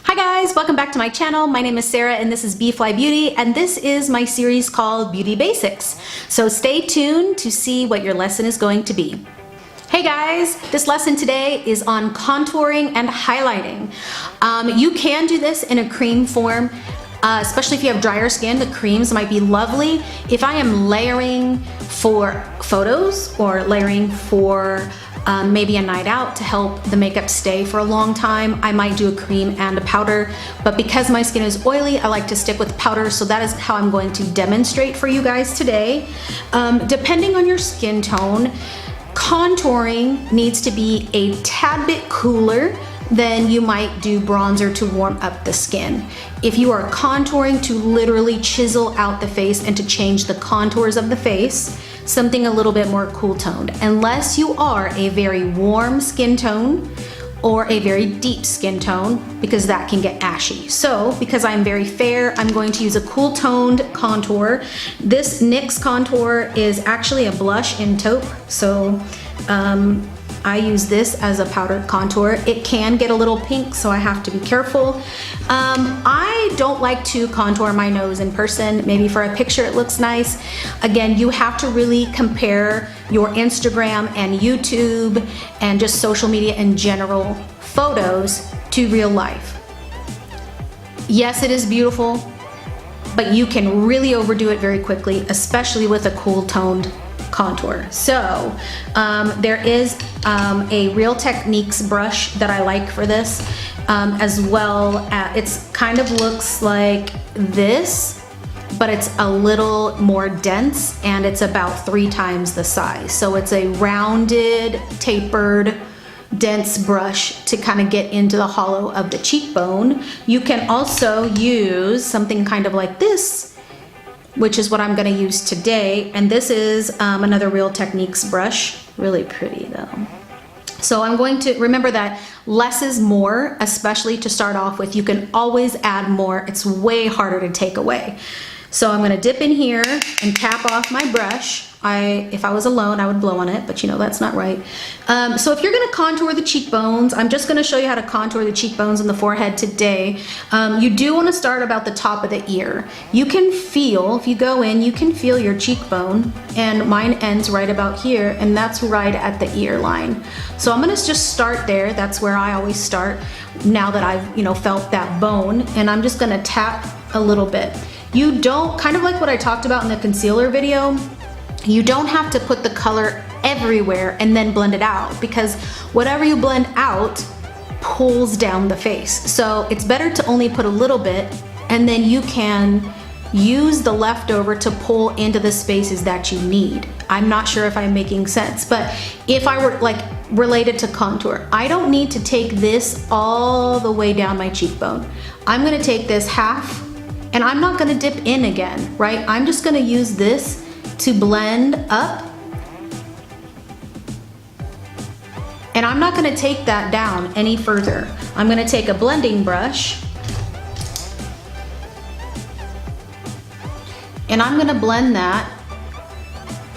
Hi guys, welcome back to my channel. My name is Sarah and this is B.fleye Beauty, and this is my series called Beauty Basics. So stay tuned to see what your lesson is going to be. Hey guys, this lesson today is on contouring and highlighting. You can do this in a cream form, especially if you have drier skin. The creams might be lovely. If I am layering for photos or layering for maybe a night out to help the makeup stay for a long time, I might do a cream and a powder. But because my skin is oily, I like to stick with powder, so that is how I'm going to demonstrate for you guys today. Depending on your skin tone, contouring needs to be a tad bit cooler than you might do bronzer to warm up the skin. If you are contouring to literally chisel out the face and to change the contours of the face, something a little bit more cool toned. Unless you are a very warm skin tone or a very deep skin tone, because that can get ashy. So because I'm very fair, I'm going to use a cool toned contour. This NYX contour is actually a blush in taupe, so I use this as a powder contour. It can get a little pink, so I have to be careful. I don't like to contour my nose in person. Maybe for a picture it looks nice. Again, you have to really compare your Instagram and YouTube and just social media in general photos to real life. Yes, it is beautiful, but you can really overdo it very quickly, especially with a cool toned contour. So there is a Real Techniques brush that I like for this, as well as it's kind of looks like this, but it's a little more dense and it's about 3 times the size. So it's a rounded, tapered, dense brush to kind of get into the hollow of the cheekbone. You can also use something kind of like this, which is what I'm going to use today. And this is another Real Techniques brush. Really pretty though. So I'm going to remember that less is more, especially to start off with. You can always add more. It's way harder to take away. So I'm going to dip in here and tap off my brush. If I was alone, I would blow on it, but you know that's not right. So if you're going to contour the cheekbones, I'm just going to show you how to contour the cheekbones and the forehead today. You do want to start about the top of the ear. You can feel, if you go in, you can feel your cheekbone, and mine ends right about here, and that's right at the ear line. So I'm going to just start there. That's where I always start now that I've felt that bone, and I'm just going to tap a little bit. You don't, kind of like what I talked about in the concealer video, you don't have to put the color everywhere and then blend it out, because whatever you blend out pulls down the face. So it's better to only put a little bit, and then you can use the leftover to pull into the spaces that you need. I'm not sure if I'm making sense, but if I were like related to contour, I don't need to take this all the way down my cheekbone. I'm gonna take this half, and I'm not gonna dip in again, right? I'm just gonna use this to blend up, and I'm not gonna take that down any further. I'm gonna take a blending brush, and I'm gonna blend that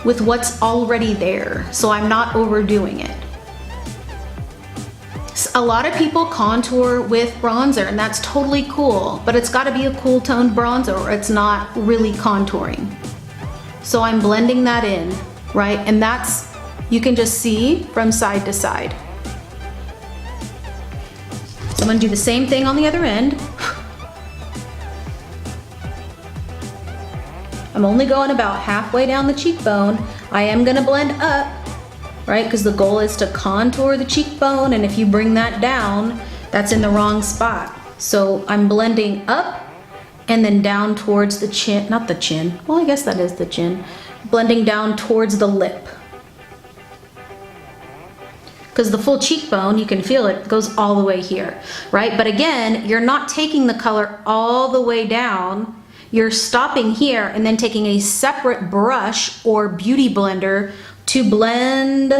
with what's already there, so I'm not overdoing it. A lot of people contour with bronzer, and that's totally cool, but it's gotta be a cool toned bronzer or it's not really contouring. So I'm blending that in, right? And that's, you can just see from side to side. So I'm gonna do the same thing on the other end. I'm only going about halfway down the cheekbone. I am gonna blend up, right? Because the goal is to contour the cheekbone, and if you bring that down, that's in the wrong spot. So I'm blending up and then down towards the chin, not the chin, well I guess that is the chin, blending down towards the lip. Because the full cheekbone, you can feel it, goes all the way here, right? But again, you're not taking the color all the way down, you're stopping here and then taking a separate brush or beauty blender to blend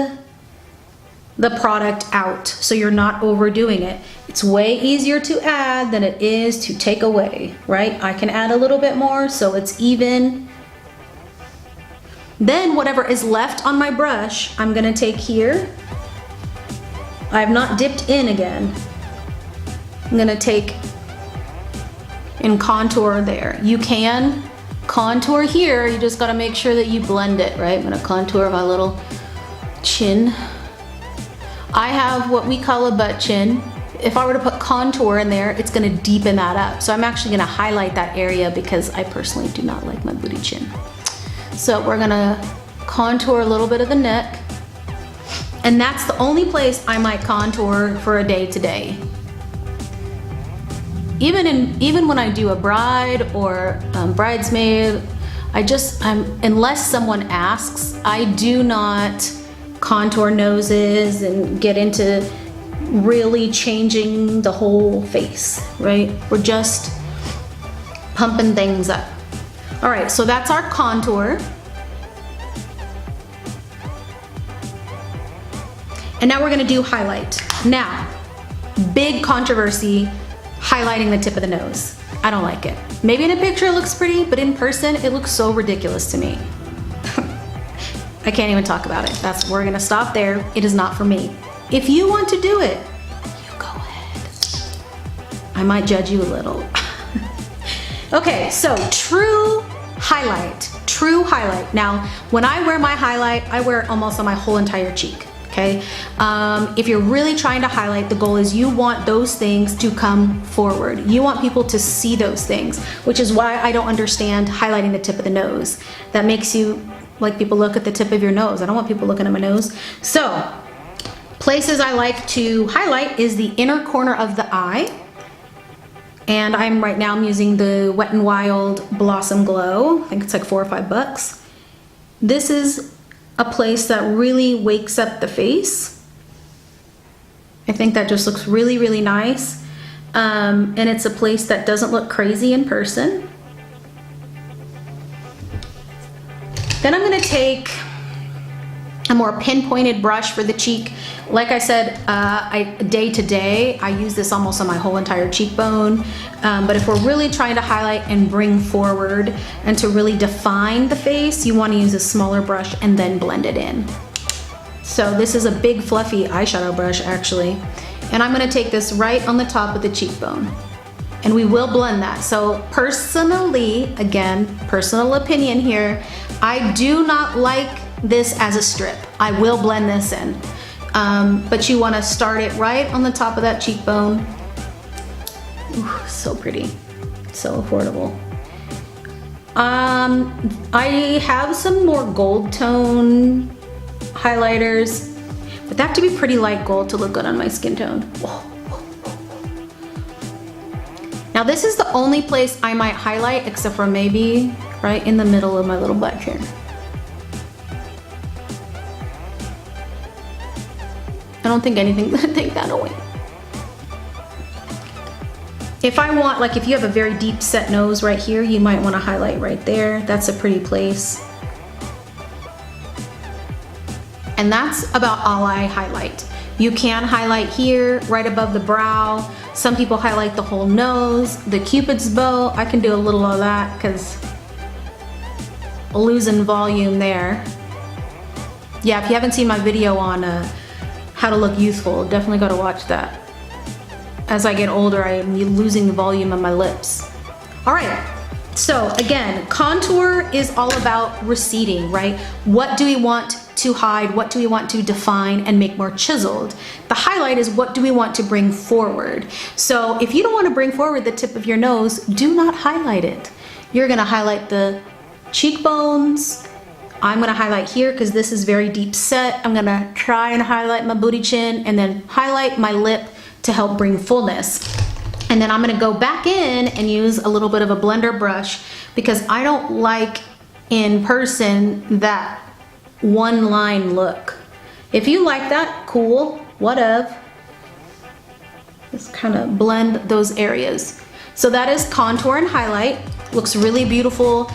the product out, so you're not overdoing it. It's way easier to add than it is to take away, right? I can add a little bit more so it's even. Then whatever is left on my brush, I'm gonna take here. I have not dipped in again. I'm gonna take and contour there. You can contour here, you just gotta make sure that you blend it, right? I'm gonna contour my little chin. I have what we call a butt chin. If I were to put contour in there, it's gonna deepen that up. So I'm actually gonna highlight that area because I personally do not like my booty chin. So we're gonna contour a little bit of the neck. And that's the only place I might contour for a day to day. Even when I do a bride or bridesmaid, unless someone asks, I do not contour noses and get into really changing the whole face, right? We're just pumping things up. All right, so that's our contour. And now we're gonna do highlight. Now, big controversy, highlighting the tip of the nose. I don't like it. Maybe in a picture it looks pretty, but in person it looks so ridiculous to me. I can't even talk about it. We're gonna stop there. It is not for me. If you want to do it, you go ahead. I might judge you a little. Okay, so true highlight. Now, when I wear my highlight, I wear it almost on my whole entire cheek. Okay, if you're really trying to highlight, the goal is you want those things to come forward. You want people to see those things, which is why I don't understand highlighting the tip of the nose. That makes you like people look at the tip of your nose. I don't want people looking at my nose. So, places I like to highlight is the inner corner of the eye. And right now I'm using the Wet n Wild Blossom Glow. I think it's like $4 or $5. This is a place that really wakes up the face. I think that just looks really, really nice. And it's a place that doesn't look crazy in person. Then I'm gonna take a more pinpointed brush for the cheek. Like I said, day to day, I use this almost on my whole entire cheekbone. But if we're really trying to highlight and bring forward and to really define the face, you want to use a smaller brush and then blend it in. So this is a big fluffy eyeshadow brush actually. And I'm going to take this right on the top of the cheekbone. And we will blend that. So personally, again, personal opinion here, I do not like this as a strip. I will blend this in. But you want to start it right on the top of that cheekbone. Ooh, so pretty, so affordable. I have some more gold tone highlighters, but they have to be pretty light gold to look good on my skin tone. Now this is the only place I might highlight, except for maybe right in the middle of my little butt chin. I don't think anything's gonna take that away. If I want, like if you have a very deep set nose right here, you might want to highlight right there. That's a pretty place. And that's about all I highlight. You can highlight here, right above the brow. Some people highlight the whole nose, the Cupid's bow. I can do a little of that because losing volume there. Yeah, if you haven't seen my video on how to look youthful, definitely gotta watch that. As I get older, I am losing the volume on my lips. All right, so again, contour is all about receding, right? What do we want to hide? What do we want to define and make more chiseled? The highlight is what do we want to bring forward? So if you don't want to bring forward the tip of your nose, do not highlight it. You're gonna highlight the cheekbones. I'm gonna highlight here because this is very deep set. I'm gonna try and highlight my booty chin and then highlight my lip to help bring fullness. And then I'm gonna go back in and use a little bit of a blender brush because I don't like in person that one line look. If you like that, cool, whatever. Just kind of blend those areas. So that is contour and highlight. Looks really beautiful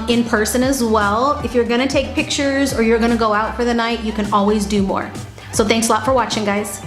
in person as well. If you're gonna take pictures or you're gonna go out for the night, you can always do more. So thanks a lot for watching, guys.